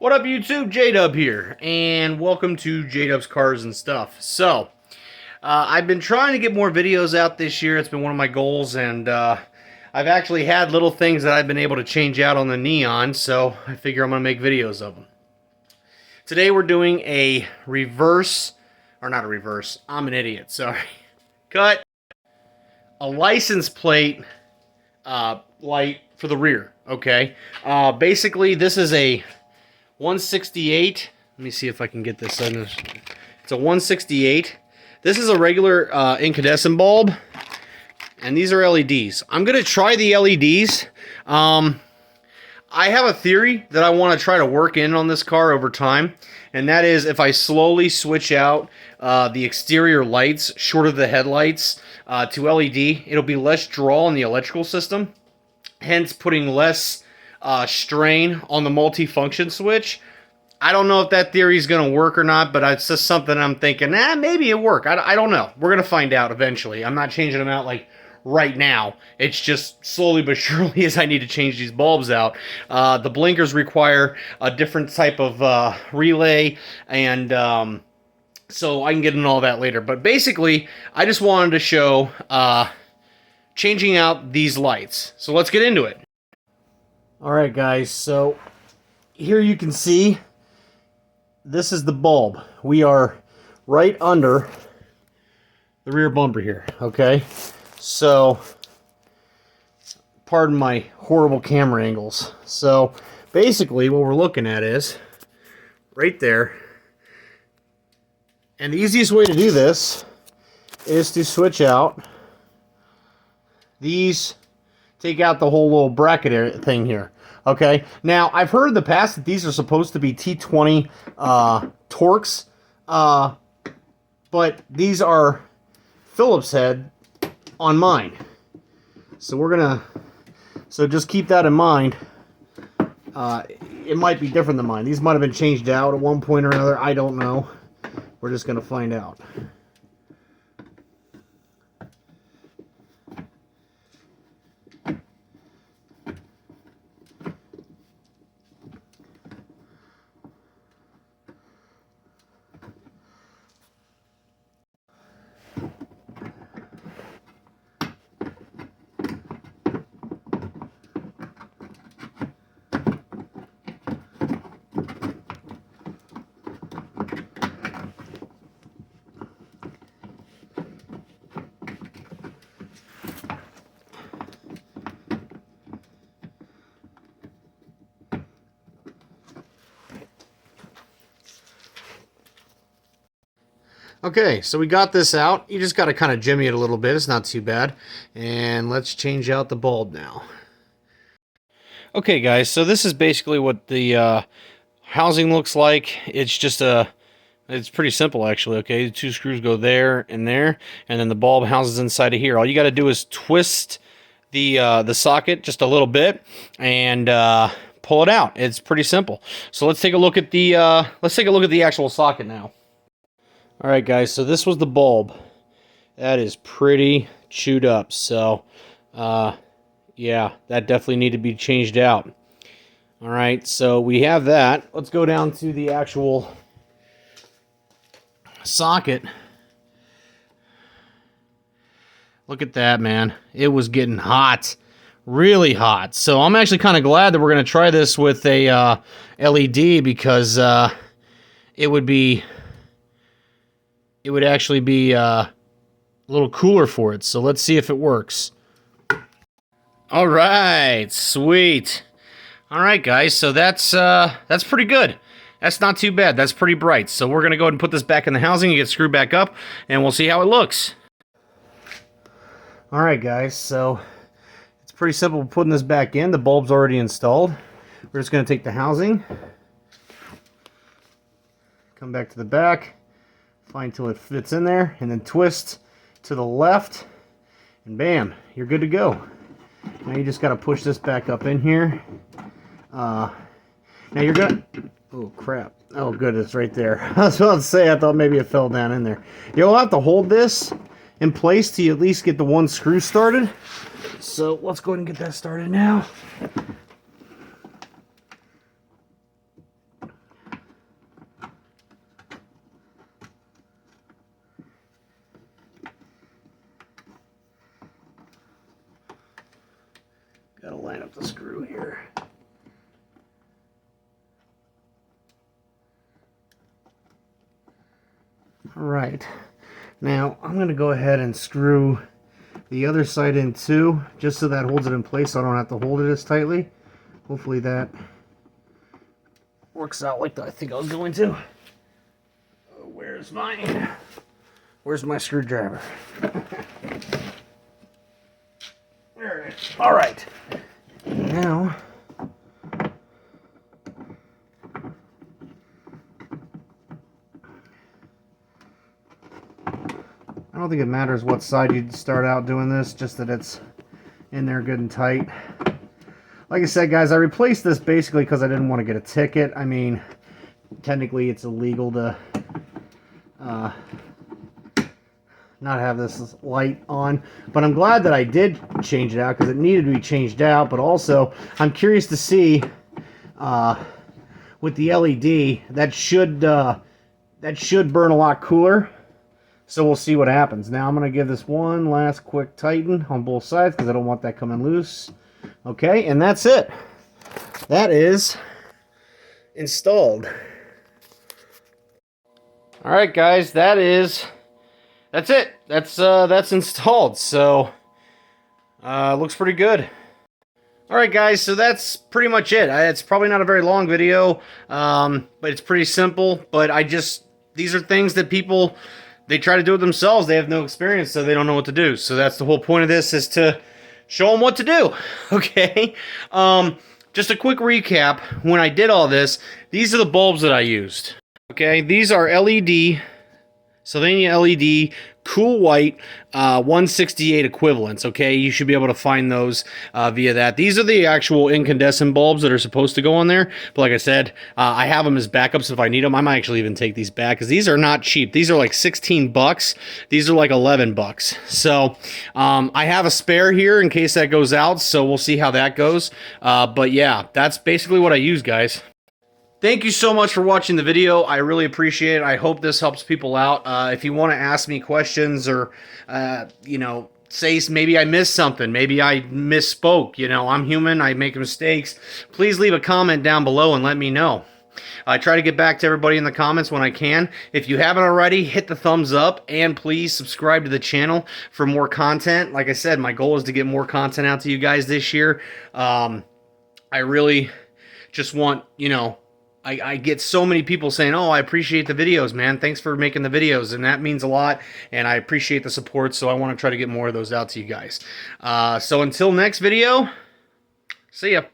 What up, YouTube? J-Dub here, and welcome to J-Dub's Cars and Stuff. So, I've been trying to get more videos out this year. It's been one of my goals, and I've actually had little things that I've been able to change out on the Neon, so I figure I'm going to make videos of them. Today we're doing a reverse, or not a reverse, I'm an idiot, sorry. Cut. A license plate light for the rear, okay? Basically, this is a 168. Let me see if I can get this in. It's a 168. This is a regular incandescent bulb, and these are LEDs. I'm going to try the LEDs. I have a theory that I want to try to work in on this car over time, and that is if I slowly switch out the exterior lights, short of the headlights, to LED, it'll be less draw on the electrical system, hence putting less strain on the multi-function switch. I don't know if that theory is going to work or not, but it's just something I'm thinking, maybe it'll work. I don't know. We're going to find out eventually. I'm not changing them out like right now. It's just slowly but surely as I need to change these bulbs out. The blinkers require a different type of relay, and so I can get into all that later. But basically, I just wanted to show changing out these lights. So let's get into it. Alright guys, so here you can see this is the bulb. We are right under the rear bumper here, okay? So, pardon my horrible camera angles. So, basically what we're looking at is right there. And the easiest way to do this is to switch out these, take out the whole little bracket thing here. Okay, now I've heard in the past that these are supposed to be T20 Torx, but these are Phillips head on mine. So so just keep that in mind. It might be different than mine. These might have been changed out at one point or another. I don't know. We're just going to find out. Okay, so we got this out. You just got to kind of jimmy it a little bit. It's not too bad. And let's change out the bulb now. Okay, guys, so this is basically what the housing looks like. It's just it's pretty simple, actually, okay? The two screws go there, and then the bulb houses inside of here. All you got to do is twist the socket just a little bit and pull it out. It's pretty simple. So let's take a look at the actual socket now. Alright guys, so this was the bulb. That is pretty chewed up, so yeah, that definitely needed to be changed out. Alright, so we have that. Let's go down to the actual socket. Look at that, man. It was getting hot. Really hot. So I'm actually kind of glad that we're going to try this with a LED, because it would actually be a little cooler for it. So let's see if it works. All right, sweet. All right, guys, so that's pretty good. That's not too bad. That's pretty bright. So we're gonna go ahead and put this back in the housing and get screwed back up, and we'll see how it looks. All right, guys, so it's pretty simple putting this back in. The bulb's already installed. We're just gonna take the housing, come back to the back, find till it fits in there, and then twist to the left, and bam, you're good to go. Now you just got to push this back up in here. Now you're gonna, oh crap, oh good, it's right there. I was about to say, I thought maybe it fell down in there. You'll have to hold this in place till you at least get the one screw started. So let's go ahead and get that started now. Gotta line up the screw here. Alright, now I'm going to go ahead and screw the other side in too, just so that holds it in place so I don't have to hold it as tightly. Hopefully that works out like I think I was going to. Where's my screwdriver? There it is. Alright, now I don't think it matters what side you start out doing this, just that it's in there good and tight. Like I said, guys, I replaced this basically because I didn't want to get a ticket. I mean, technically it's illegal to not have this light on, but I'm glad that I did change it out because it needed to be changed out. But also, I'm curious to see with the LED that should burn a lot cooler. So we'll see what happens. Now I'm going to give this one last quick tighten on both sides because I don't want that coming loose. Okay, and that's it. That is installed. All right, guys, that's it. That's installed. So looks pretty good. All right, guys, so that's pretty much it. It's probably not a very long video, but it's pretty simple. But these are things that people, they try to do it themselves. They have no experience, so they don't know what to do. So that's the whole point of this, is to show them what to do. Okay. Just a quick recap. When I did all this, these are the bulbs that I used. Okay. These are LED, Sylvania LED, cool white, 168 equivalents. Okay. You should be able to find those via that. These are the actual incandescent bulbs that are supposed to go on there. But like I said, I have them as backups if I need them. I might actually even take these back because these are not cheap. These are like 16 bucks. These are like 11 bucks. So I have a spare here in case that goes out. So we'll see how that goes. But yeah, that's basically what I use, guys. Thank you so much for watching the video. I really appreciate it. I hope this helps people out. If you want to ask me questions or, you know, say maybe I missed something, maybe I misspoke, you know, I'm human, I make mistakes, please leave a comment down below and let me know. I try to get back to everybody in the comments when I can. If you haven't already, hit the thumbs up and please subscribe to the channel for more content. Like I said, my goal is to get more content out to you guys this year. I really just want, you know, I get so many people saying, oh, I appreciate the videos, man. Thanks for making the videos. And that means a lot. And I appreciate the support. So I want to try to get more of those out to you guys. So until next video, see ya.